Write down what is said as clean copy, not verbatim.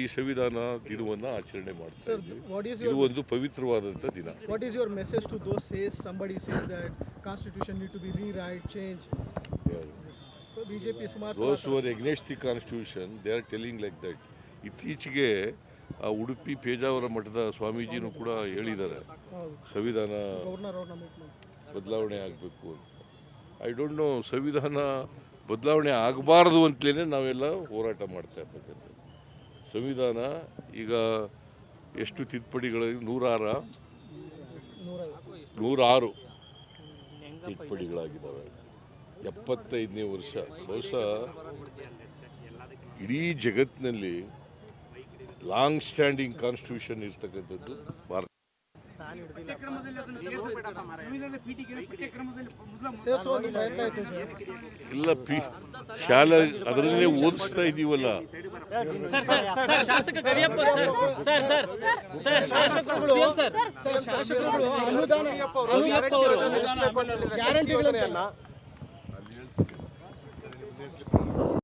ಈ ಸಂವಿಧಾನ ದಿನವನ್ನು ಆಚರಣೆ ಮಾಡ್ತಾ ಇದ್ದೀವಿ. ಇದು ಒಂದು ಪವಿತ್ರವಾದಂಥ ದಿನ. What is your message to those somebody says that constitution need to be rewrite, change? BJP ಸುಮಾರು Those who are against the constitution, they are telling like that. ಇತ್ತೀಚೆಗೆ ಆ ಉಡುಪಿ ಪೇಜಾವರ ಮಠದ ಸ್ವಾಮೀಜಿನೂ ಕೂಡ ಹೇಳಿದ್ದಾರೆ ಸಂವಿಧಾನ ಬದಲಾವಣೆ ಆಗಬೇಕು ಅಂತ. ಐ ಡೋಂಟ್ ನೋ, ಸಂವಿಧಾನ ಬದಲಾವಣೆ ಆಗಬಾರ್ದು ಅಂತಲೇ ನಾವೆಲ್ಲ ಹೋರಾಟ ಮಾಡ್ತಾ ಇರ್ತಕ್ಕಂಥದ್ದು. ಸಂವಿಧಾನ ಈಗ ಎಷ್ಟು ತಿದ್ದುಪಡಿಗಳು? 106 ತಿದ್ದುಪಡಿಗಳಾಗಿದ್ದಾವೆ. 75ನೇ ವರ್ಷ. ಬಹುಶಃ ಇಡೀ ಜಗತ್ತಿನಲ್ಲಿ ಲಾಂಗ್ ಸ್ಟ್ಯಾಂಡಿಂಗ್ ಕಾನ್ಸ್ಟಿಟ್ಯೂಷನ್ ಇರ್ತಕ್ಕಂಥದ್ದು ಭಾರತ. ಇಲ್ಲ, ಶಾಲೆ ಅದರನ್ನೇ ಓದಿಸ್ತಾ ಇದ್ದೀವಲ್ಲ. ಗ್ಯಾರಂಟಿಗಳನ್ನು